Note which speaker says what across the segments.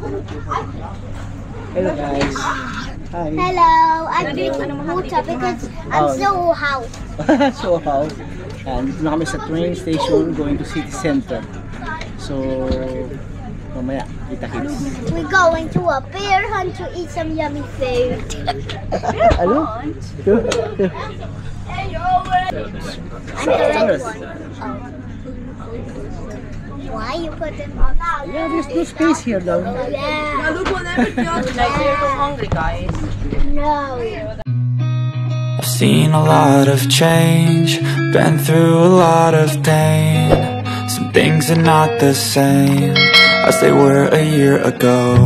Speaker 1: Hello guys. Hi.
Speaker 2: Hello. I'm drinking water because I'm so hot.
Speaker 1: So how? Dito na kami sa train station going to city center. So, mamaya, kita-kits.
Speaker 2: We're going to a bear hunt to eat some yummy food.
Speaker 1: Ano?
Speaker 2: I'm the red one. Oh. Why you put them on?
Speaker 1: Yeah, there's no space here though.
Speaker 2: Yeah.
Speaker 3: Look what everything like we're so hungry, guys.
Speaker 2: No.
Speaker 4: I've seen a lot of change, been through a lot of pain. Some things are not the same as they were a year ago.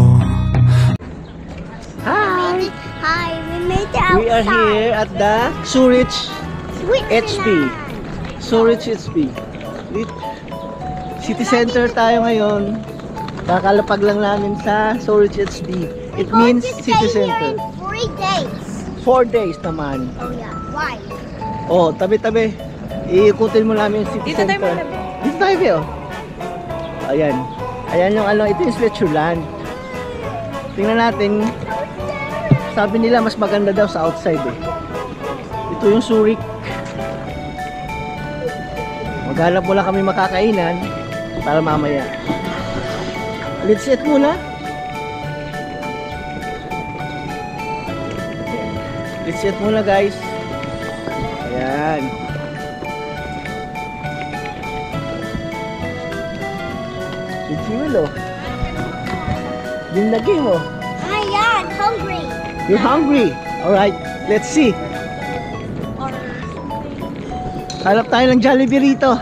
Speaker 1: Hi!
Speaker 2: Hi, we made it outside.
Speaker 1: We are here at the Zurich HB.
Speaker 2: Switzerland.
Speaker 1: Zurich HB. City Center tayo ngayon. Kakalapag lang namin sa Zurich HB. It means City Center.
Speaker 2: 3 days.
Speaker 1: 4 days naman.
Speaker 2: Oh yeah, why?
Speaker 1: Oh, tabi-tabi. Iikutin mo namin yung City
Speaker 3: Dito tayo
Speaker 1: Center.
Speaker 3: malabi.
Speaker 1: Dito tayo, Bio. Ayan. Ayan yung ano, ito yung Switzerland. Tingnan natin. Sabi nila mas maganda daw sa outside eh. Ito yung Zurich. Maghanap muna kami makakainan para mamaya. Let's eat muna. Let's eat muna guys. Ayan. Ichiwilo. Yung lagi mo.
Speaker 2: Ayan, hungry.
Speaker 1: You're hungry. Alright, let's see. Hanap tayo ng Jollibee rito.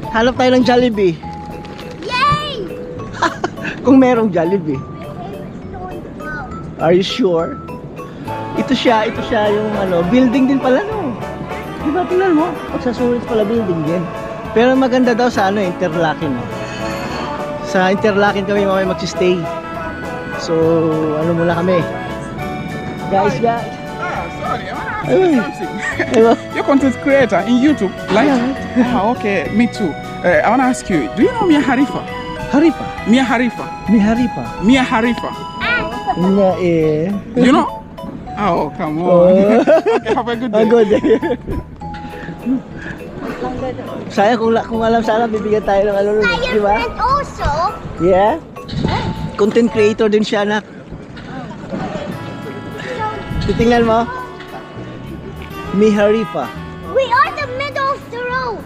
Speaker 1: Hanap tayo ng Jollibee.
Speaker 2: Yay!
Speaker 1: Kung merong Jollibee. Are you sure? Ito siya yung ano, building din pala no. Diba tingnan mo? Pag sa Zurich pala building din. Pero maganda daw sa ano, Interlaken. Sa Interlaken kami mamaya mag-stay. So, ano muna kami. Guys.
Speaker 5: Sorry, I want to ask
Speaker 1: Hey.
Speaker 5: you something. You're content creator in YouTube, like? Okay, me too. I want to ask you, do you know Mia Khalifa?
Speaker 1: Haripa.
Speaker 5: Mia Khalifa.
Speaker 1: Ni Haripa.
Speaker 5: Mia Khalifa.
Speaker 1: Nga eh.
Speaker 5: You know? Oh, come on.
Speaker 1: Oh.
Speaker 5: Okay, have a good day.
Speaker 1: Good. Sayang kung alam sana bibigyan tayo ng ano,
Speaker 2: My
Speaker 1: di ba?
Speaker 2: friend also.
Speaker 1: Yeah. Content creator din siya, anak. Titingnan mo. Mi Haripa.
Speaker 2: We are the middle of the road.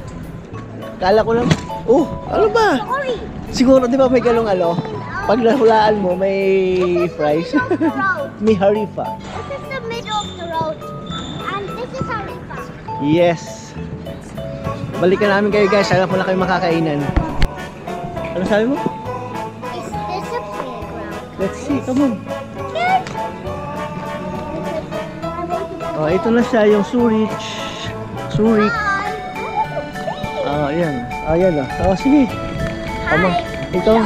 Speaker 1: Kala ko lang. Oh, ano ba?
Speaker 2: Sorry.
Speaker 1: Siguro di ba may galong ano? Pag nahulaan mo may prize.
Speaker 2: Middle of the road.
Speaker 1: Mi Haripa.
Speaker 2: This is the middle of the road. And this is Harifa.
Speaker 1: Yes. Balikan namin kayo guys. Hanap mo na kayo makakainan. Ano sabi mo?
Speaker 2: Is this a playground?
Speaker 1: Let's see. Come on. Oh, ito na siya yung Zurich. Ah, ayan. Ayan ah. Oh, sige. Tama. Ito.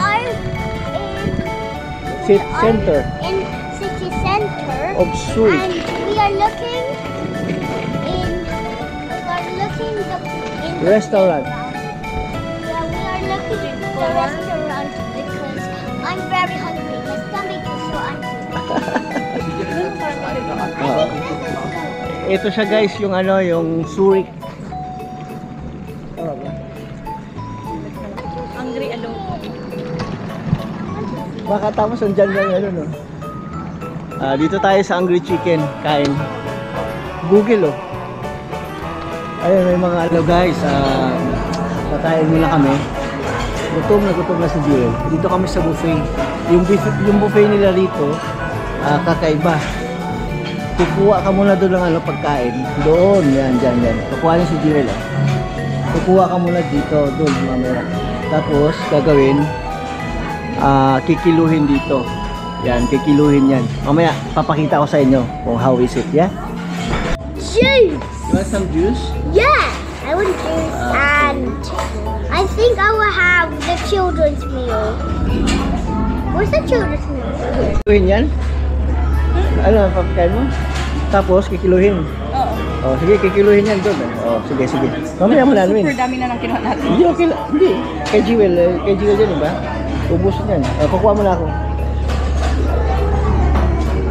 Speaker 1: City Center
Speaker 2: In city center.
Speaker 1: of Zurich.
Speaker 2: And we are looking in the
Speaker 1: Restaurant.
Speaker 2: Yeah, we are looking in the restaurant because I'm very hungry. My stomach is so hungry.
Speaker 1: Oh. Ito siya guys, yung ano, yung Zurich.
Speaker 3: Hungry alone.
Speaker 1: Baka tapos andyan lang ano no. Dito tayo sa Hungry Chicken, kain. Google oh. Ayun, may mga ano guys, patayin muna kami. Gutom na si Jill. Dito kami sa buffet. Yung buffet nila rito, kakaiba. Kukuha ka muna doon ng ano, pagkain. Doon, yan. Kukuha niya si Jill. Kukuha ka muna dito, doon mamaya. Tapos, gagawin, kikiluhin dito. Yan, kikiluhin yan. Mamaya, papakita ko sa inyo kung how is it, yeah?
Speaker 2: Juice!
Speaker 1: You want some juice?
Speaker 2: Yeah! I want juice and I think I will have the children's meal. Where's the children's meal?
Speaker 1: Kikiluhin yan? Ano, papakain mo? Tapos, kikiluhin.
Speaker 3: Oo.
Speaker 1: Oh, sige, kikiluhin yan doon. Oh, sige. Mamaya mo na ano yun.
Speaker 3: Super dami na lang kinuha natin.
Speaker 1: Hindi, okay lang. Hindi. Kay Jewel din, ba? Ubusin yan. Kukuha mo na ako.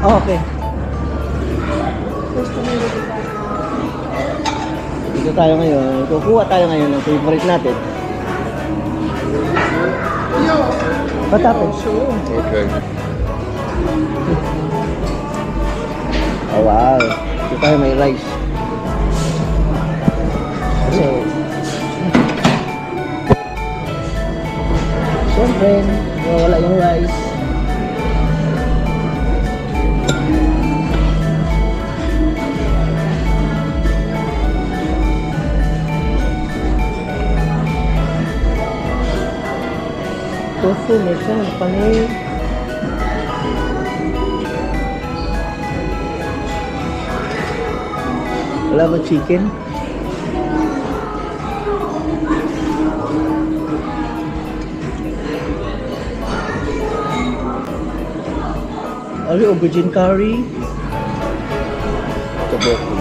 Speaker 1: Okay. Dito tayo ngayon. Kukuha tayo ngayon ng favorite natin. What happened?
Speaker 5: Okay.
Speaker 1: Oh wow. Dito tayo may rice. So, siyempre, wala yung rice. Tofu, minsan, panig. Wala ba chicken? Ano, aubergine curry? Tobacco.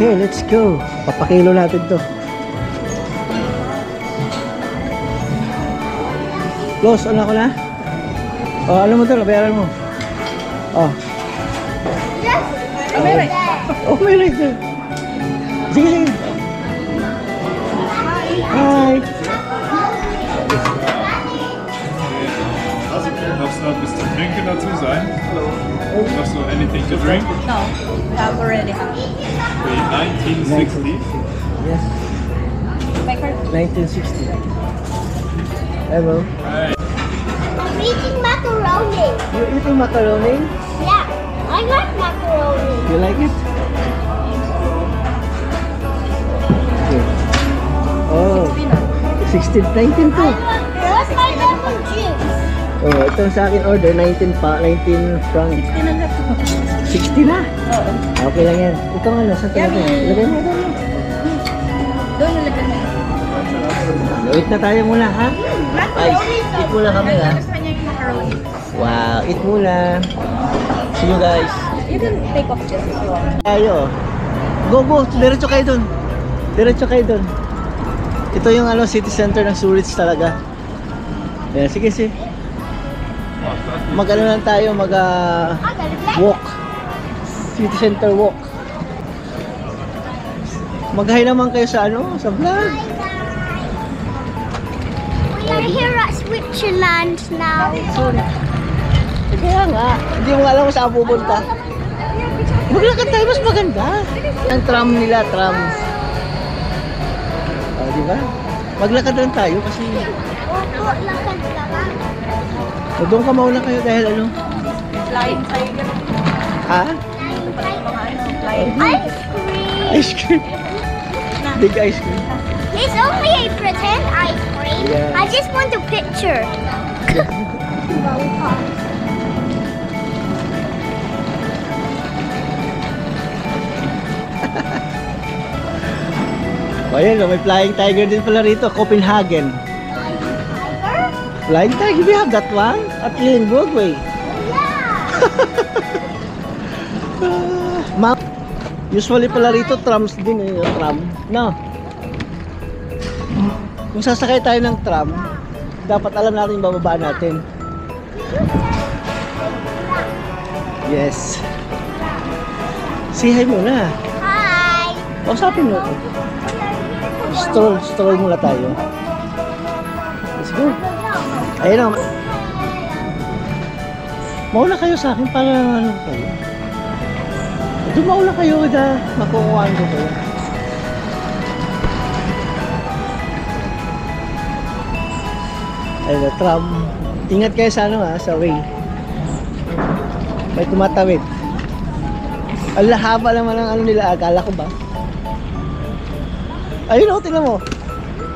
Speaker 1: Okay, let's go. Papakilo natin to. Los, ano ko na? Oh, ano mo to? Bayaran mo. Oh.
Speaker 3: Meron.
Speaker 1: Oh, may right there. Sige, sige. Hi.
Speaker 6: Darfst du noch ein bisschen trinken dazu sein? Hast du anything to drink?
Speaker 3: No, we have already had.
Speaker 6: Okay, 1960.
Speaker 1: Yes,
Speaker 3: My card.
Speaker 1: 1960. Hello.
Speaker 6: Hi.
Speaker 2: I'm eating macaroni.
Speaker 1: You're eating macaroni?
Speaker 2: Yeah, I like macaroni.
Speaker 1: You like it? Okay. Oh, 16, 19 to.
Speaker 2: What's my lemon juice?
Speaker 1: Oh, ito sa akin order, 19 pa, 19 franc.
Speaker 3: Tinanggap ko.
Speaker 1: 60 na.
Speaker 3: Oo.
Speaker 1: Okay lang yan. Ito nga lang, saan tayo? Lagay mo, lagay mo.
Speaker 3: Doon nalagay na.
Speaker 1: Wait na tayo muna, ha? Ay, eat muna kami, ha?
Speaker 3: Gusto niya yung macaroni.
Speaker 1: Wow, eat muna. See you guys.
Speaker 3: You can take off just if you want.
Speaker 1: Tayo. Go, go. Diretso kayo dun. Diretso kayo dun. Ito yung ano, city center ng Zurich talaga. Yeah, sige, sige. Mag-ano lang tayo, walk. City center walk. Mag-hi naman kayo sa ano, sa vlog.
Speaker 2: We are here at Switzerland now.
Speaker 1: Kaya nga, hindi mo alam kung saan pupunta. Maglakad tayo, mas maganda. Ang tram nila, tram. Oh, di ba? Maglakad lang tayo kasi
Speaker 2: Opo, lakad lang.
Speaker 1: o, doon ka mauna kayo dahil ano?
Speaker 3: Flying tiger.
Speaker 1: Ha?
Speaker 3: Mga ano, flying.
Speaker 2: Ice cream.
Speaker 1: Ice cream. Big ice cream.
Speaker 2: It's only a pretend ice cream.
Speaker 1: Yeah.
Speaker 2: I just want a picture.
Speaker 1: O yun, may flying tiger din pala rito, Copenhagen. Flying tiger, we have that one at Lindbergh Way. Ma'am, usually pala rito trams din eh, yung tram. No. Kung sasakay tayo ng tram, dapat alam natin yung bababa natin. Yes. Say hi muna.
Speaker 2: Hi.
Speaker 1: Kausapin mo. Stroll muna tayo. Let's go. Ayun o. Mauna kayo sa akin para ano kayo. Doon mauna kayo. Makukuhaan ko kayo. Ayun, tram. Ingat kayo sa ano sa way. May tumatawid. Ang haba naman ang ano nila, akala ko ba? Ayun o, tingnan mo.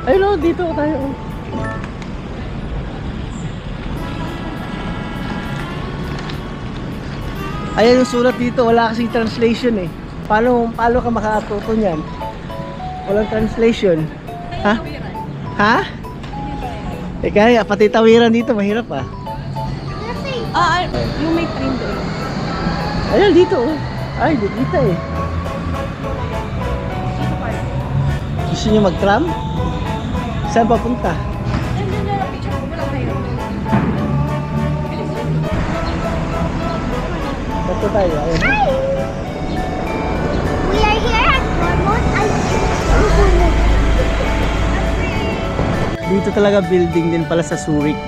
Speaker 1: Ayun o, dito tayo. Ayan yung sulat dito, wala kasing translation eh. Paano ka makatuto niyan? Walang translation. Ha? Ha? Eh kaya, pati tawiran dito, mahirap ah.
Speaker 3: Yung may train doon.
Speaker 1: Ayan, dito oh. Ay, dito eh. Gusto nyo mag-tram? Saan papunta? Dito tayo, ayun.
Speaker 2: We are here at Mormont.
Speaker 1: Dito talaga building din pala sa Zurich.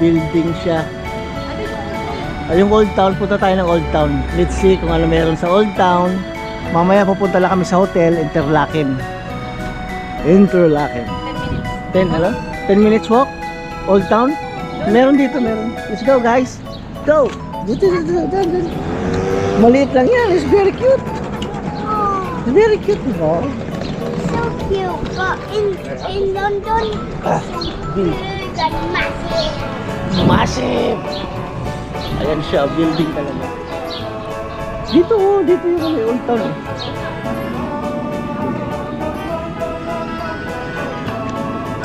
Speaker 1: Building siya. Yung Old Town, punta tayo ng Old Town. Let's see kung ano meron sa Old Town. Mamaya pupunta lang kami sa hotel, Interlaken. 10 minutes walk? Old Town? Meron dito, meron. Let's go guys. Go! Dito. Maliit lang yan. It's very cute. It's very cute, diba?
Speaker 2: So cute, but in London,
Speaker 1: Big.
Speaker 2: big and massive.
Speaker 1: Massive! Ayan siya, building talaga. Dito yung kami, Old Town eh.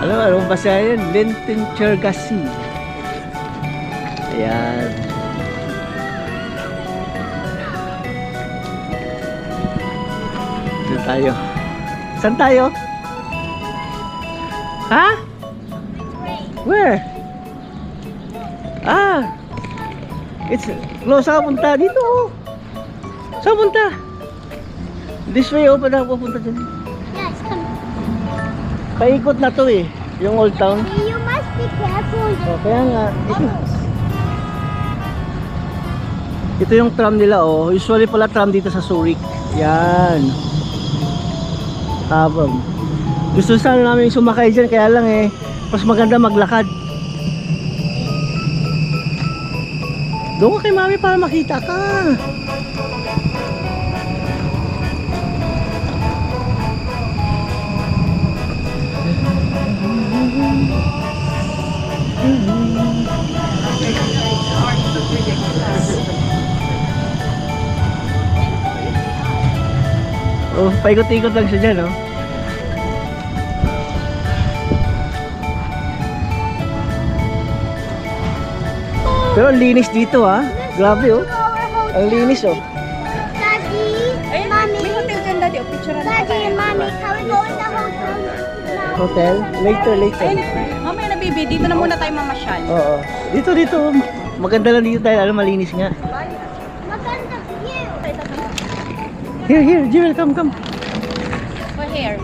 Speaker 1: Anong basa yan? Lentenchergasse. Ayan. Dito tayo. Saan tayo? Ha? Where? It's close. Saan punta? Dito oh. Saan punta? This way oh, pupunta dyan.
Speaker 2: Yes, come.
Speaker 1: Paikot na to eh, yung Old Town.
Speaker 2: You must be careful.
Speaker 1: Oh, kaya nga, ito yung tram nila oh. Usually pala tram dito sa Zurich. Yan. Tabang. Gusto sana namin sumakay dyan, kaya lang eh, mas maganda maglakad. Doon ka kay mami para makita ka. Oh, paikot-ikot lang siya dyan, oh. Pero ang linis dito, ah. Grabe, oh. Ang linis, oh.
Speaker 2: Daddy,
Speaker 3: Ayun,
Speaker 2: Mommy,
Speaker 3: may hotel dyan, Daddy. O, picture na
Speaker 2: Daddy and Mommy, can we go in the hotel now?
Speaker 1: Hotel? Later.
Speaker 3: Ayun, mamaya na, baby. Dito na muna tayo mamasyal.
Speaker 1: Oo. Dito. Maganda lang dito dahil alam, malinis nga.
Speaker 2: Maganda view.
Speaker 1: Here, Jewel, come.
Speaker 3: For hair.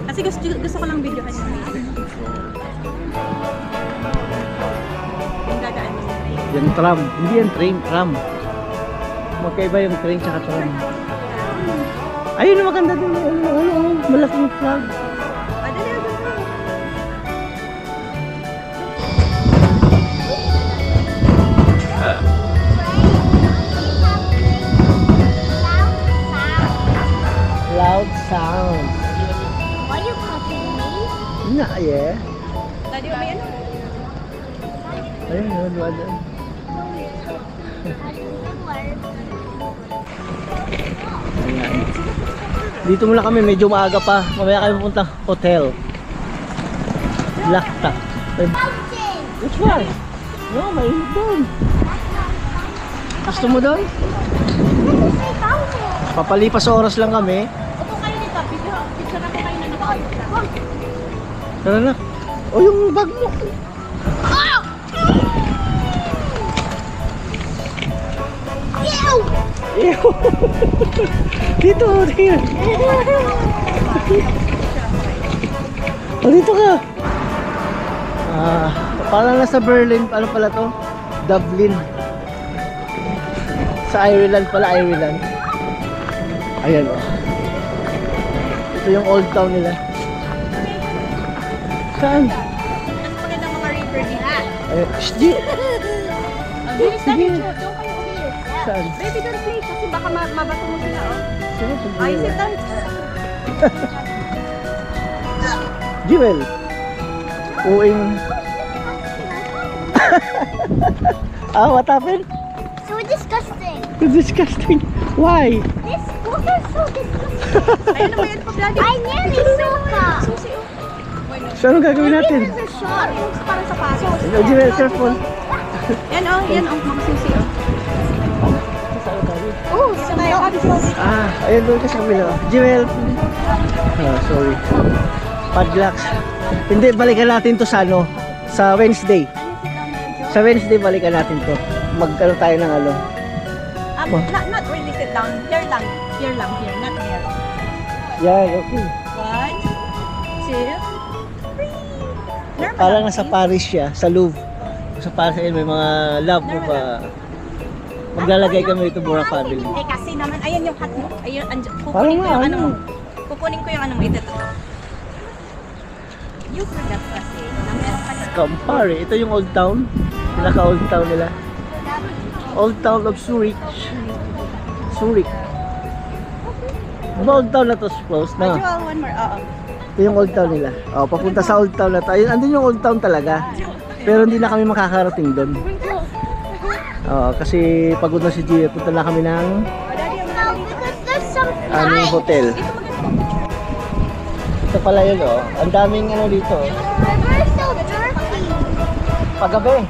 Speaker 3: Kasi gusto ko lang video kasi. Yung dadaan mo sa train.
Speaker 1: Yan tram. Hindi yan train, tram. Magkaiba yung train tsaka tram. Ayun, maganda din. Malaking flag. Loud sounds.
Speaker 2: Are you copying me?
Speaker 1: Nah, yeah.
Speaker 3: Daddy, may ano?
Speaker 1: Ayun, wala. Ayan. Dito muna kami, medyo maaga pa. Mamaya kami pupunta hotel. Lakta.
Speaker 2: Fountain.
Speaker 1: Which one? No, mainit doon. Gusto mo doon?
Speaker 2: Let's say fountain.
Speaker 1: Papalipas oras lang kami.
Speaker 3: Opo kayo dito. Picture na ko kayo na nakaayos.
Speaker 1: Tara na. O yung bag mo. Ew. Dito, here. O, dito ka. Parang nasa Berlin. Ano pala to? Dublin. Sa Ireland pala, Ireland. Ayan o. Ito yung old town nila. Saan?
Speaker 3: Ang magandang mga river dito.
Speaker 1: Ayan. Shh, di. Sige. Saan?
Speaker 3: Baby, don't play kasi baka mabato mo sila, oh.
Speaker 1: Saan?
Speaker 3: Ay, sit down.
Speaker 1: Jewel. Uwing. What happened?
Speaker 2: So disgusting.
Speaker 1: It's disgusting. Why?
Speaker 2: This book is so disgusting.
Speaker 3: Ayun naman yan pa, Daddy.
Speaker 2: I nearly saw
Speaker 3: Susi, oh. Bueno.
Speaker 1: So, anong gagawin natin?
Speaker 2: This is a shark.
Speaker 3: Parang sapatos.
Speaker 1: Jewel, careful.
Speaker 3: Yan, oh. Yan, oh. Mga susi, oh.
Speaker 2: Oh,
Speaker 3: Dito tayo, Abby.
Speaker 1: Ayan doon ka sa kabila. Jewel. Sorry. Padlocks. Hindi, balikan natin to sa ano? Sa Wednesday. Sa Wednesday balikan natin to. Magkano tayo ng ano?
Speaker 3: Not really sit down. Here lang. Here lang. Here. Not there.
Speaker 1: Yeah, okay.
Speaker 3: 1, 2, 3. Normal.
Speaker 1: Parang nasa Paris siya, sa Louvre. Sa Paris ayun, may mga love mo pa. Maglalagay kami ito Bora family.
Speaker 3: Eh kasi naman, ayan yung hat mo. Ayun,
Speaker 1: Parang
Speaker 3: kukunin ko yung
Speaker 1: ano.
Speaker 3: ano mo. Kukunin ko yung ano mo. Ito. You forgot kasi. Na meron ka na.
Speaker 1: Campari, ito yung old town. Pinaka old town nila. Old town of Zurich. Zurich. Diba old town na to close na?
Speaker 3: Jewel, one more. Oo.
Speaker 1: Ito yung old town nila. Papunta sa old town na to. Ayun, andun yung old town talaga. Pero hindi na kami makakarating doon. Kasi pagod na si Gia. Punta na kami ng
Speaker 2: No, because there's some
Speaker 1: hotel. Ito pala yun Ang daming ano dito.
Speaker 2: The river is so dirty.
Speaker 1: Paggabi.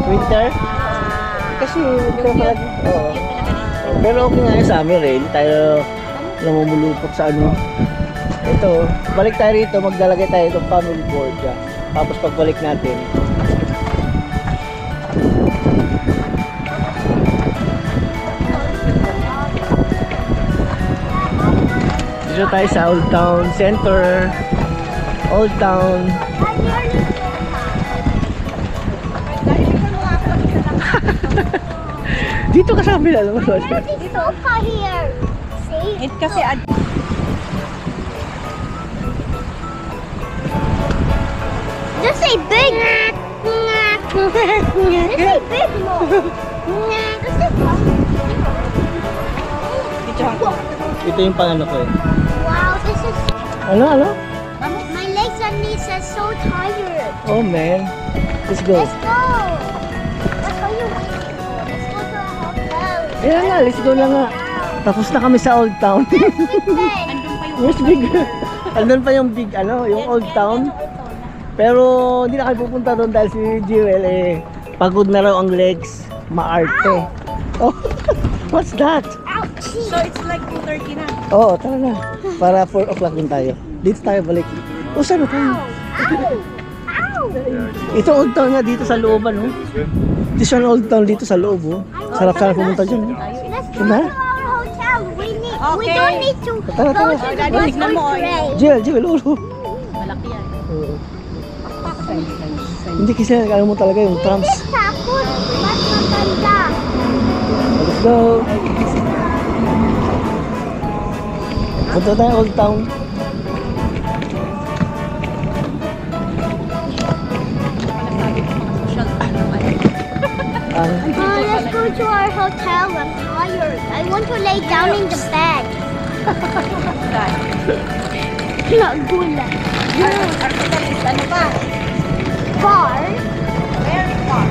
Speaker 1: Winter? Kasi winter pala. Pero okay nga sa amin hindi tayo namumulupot sa ano. Ito, balik tayo rito, maglalagay tayo ng family board dyan. Tapos pagbalik natin, dito tayo sa Old Town Center. Old Town. Dito ka sa kabila naman.
Speaker 2: There's a sofa here. See?
Speaker 3: It kasi
Speaker 2: Just say big. Just say big more. Just say
Speaker 1: Ito yung pangano ko
Speaker 2: wow, this is.
Speaker 1: Ano?
Speaker 2: My legs and knees are so tired.
Speaker 1: Oh man. Let's go.
Speaker 2: Let's go. What are you waiting for? Let's go to a hotel.
Speaker 1: Ayan nga, let's go na nga. Tapos na kami sa Old Town.
Speaker 2: Big Ben.
Speaker 1: Where's big? Andun pa yung big, yung Old Town. Pero hindi na kami pupunta doon dahil si Jewel pagod na raw ang legs. Maarte. Oh, what's that?
Speaker 3: So it's like 2:30 na.
Speaker 1: Oo, tara na. Para 4 o'clock din tayo. Dito tayo balik. O, saan na tayo? Ito Old Town nga dito sa looban, Ito siya Old Town dito sa loob, Sarap sana pumunta dyan,
Speaker 2: Let's go to our hotel. We don't need to
Speaker 1: Tara,
Speaker 2: go
Speaker 1: tara.
Speaker 2: to the bus
Speaker 3: Tignan mo,
Speaker 2: or train.
Speaker 1: Jewel, ulo.
Speaker 3: Malaki yan.
Speaker 1: Hindi kasi alam mo talaga yung trams.
Speaker 2: Tapos, mas maganda.
Speaker 1: Let's go. Punta tayo Old Town.
Speaker 2: Let's go to our hotel. I'm tired. I want to lay down in the bed. Not good.
Speaker 3: Article is ano pa?
Speaker 2: Far.
Speaker 3: Very far.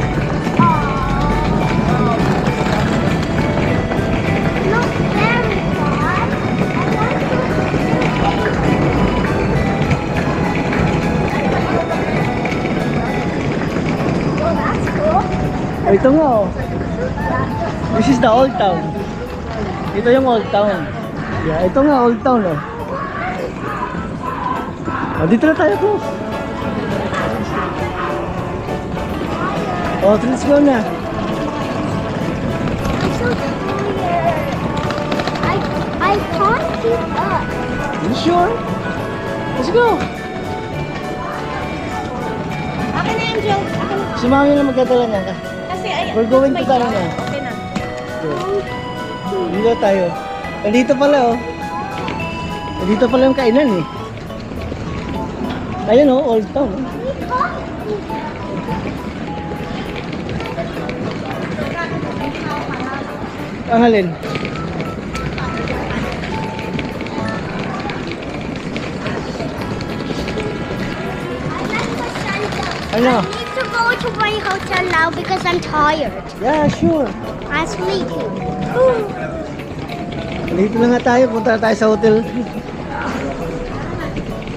Speaker 2: Not very far. I want to. Oh, that's cool.
Speaker 1: Ito nga, This is the Old Town. Ito yung Old Town. Yeah, ito nga Old Town, Dito na tayo po. Oh, let's go na.
Speaker 2: I'm so tired. I can't keep up.
Speaker 1: You sure? Let's go.
Speaker 3: Akin na, Angel. Akin na.
Speaker 1: Si Mami na magdadala niya.
Speaker 3: Kasi ay,
Speaker 1: We're going to
Speaker 3: may
Speaker 1: Taranga.
Speaker 3: gas. Okay na.
Speaker 1: Dito tayo. Dito pala oh. Dito pala yung kainan eh. Ayun oh, Old Town. Ang halin? Ano?
Speaker 2: I need to go to my hotel now because I'm tired.
Speaker 1: Yeah, sure.
Speaker 2: I'm sleeping.
Speaker 1: Dito na nga tayo, punta na tayo sa hotel.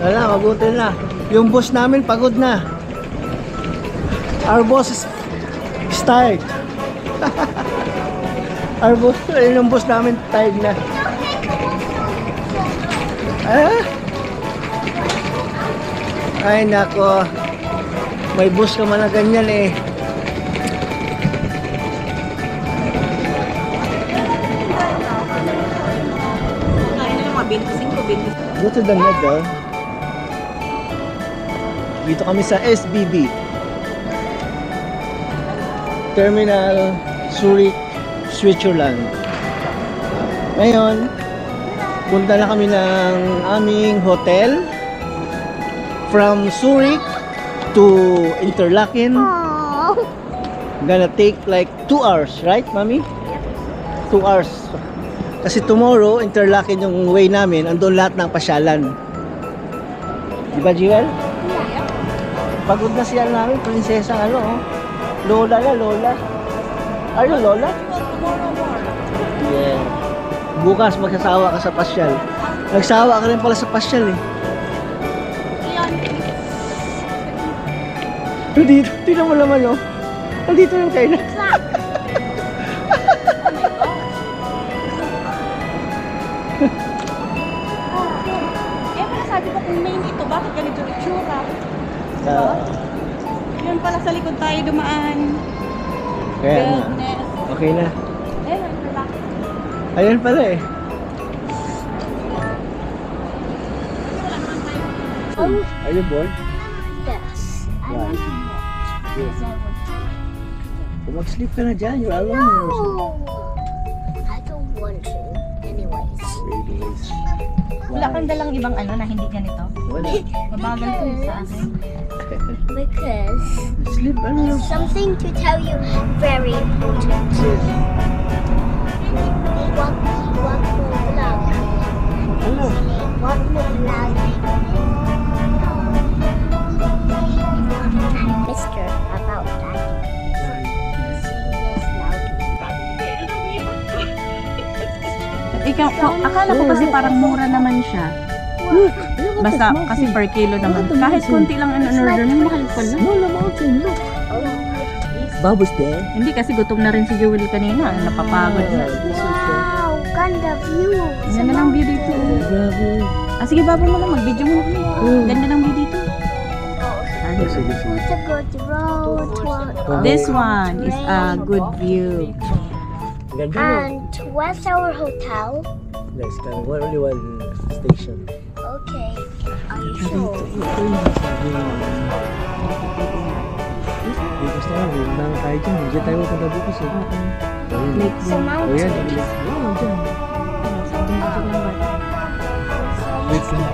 Speaker 1: Wala, mag-hotel na. Yung boss namin pagod na. Our boss is tired. Yung boss namin tired na. Ah? Ay nako. May boss ka man na ganyan eh.
Speaker 3: Kain na lang mga 25, 20.
Speaker 1: Go to the middle. Dito kami sa SBB Terminal Zurich, Switzerland. Ngayon, punta na kami ng aming hotel from Zurich to Interlaken.
Speaker 2: Oh.
Speaker 1: Gonna take like 2 hours, right, Mami? 2 hours. Kasi tomorrow, Interlaken yung way namin, andun lahat ng pasyalan. Diba, Jewel? Pagod na siya namin, prinsesa ano, oh. Lola na, Lola. Are you Lola? Yeah. Bukas magsasawa ka sa pasyal. Nagsawa ka rin pala sa pasyal eh. Dito, tingnan mo naman oh. Nandito yung kayo na.
Speaker 3: Eh, pala sabi ko kung main ito, bakit ganito yung itsura? Yun pala sa likod tayo dumaan.
Speaker 1: Kaya na.
Speaker 3: Goodness.
Speaker 1: Okay na.
Speaker 3: Eh, relax.
Speaker 1: Ayan pala eh. Are you bored?
Speaker 2: Yes. I
Speaker 1: Why?
Speaker 2: want to watch.
Speaker 1: Yes. Mag-sleep ka na dyan. You're alone. You're
Speaker 2: No. I don't want to. Anyways.
Speaker 1: Anyways.
Speaker 3: Wala kang dalang ibang ano na hindi ganito?
Speaker 1: Wala.
Speaker 3: Mabagal ko yun sa akin.
Speaker 2: Because
Speaker 1: Sleep, ano lang.
Speaker 2: something to tell you very important.
Speaker 1: Yes.
Speaker 2: What will vlog?
Speaker 1: Ano?
Speaker 2: What will vlog? Mister about that. Yes, loudly.
Speaker 3: Ikaw, akala ko kasi parang mura naman siya. Basta kasi per kilo naman. Kahit konti lang ang order mo, mahal pala.
Speaker 1: No, no, mountain. Look. Bubbles there.
Speaker 3: Hindi kasi gutom na rin si Jewel kanina. Napapagod na.
Speaker 2: Wow, ganda view.
Speaker 3: Ganda ng view dito.
Speaker 1: Grabe.
Speaker 3: Sige, babo mo na. Mag-video mo na. Ganda ng view dito.
Speaker 1: Sige, sige.
Speaker 2: It's a good road.
Speaker 3: This one is a good view.
Speaker 1: Ganda no?
Speaker 2: And where's our hotel?
Speaker 1: Next time, only one station.
Speaker 2: Okay. Are you sure?
Speaker 1: Bukas na lang, huwag lang tayo dyan. Diyan tayo punta bukas eh.
Speaker 2: It's a mountain.
Speaker 1: Ayan, dyan. Wow, dyan.
Speaker 2: So,
Speaker 1: Wait lang.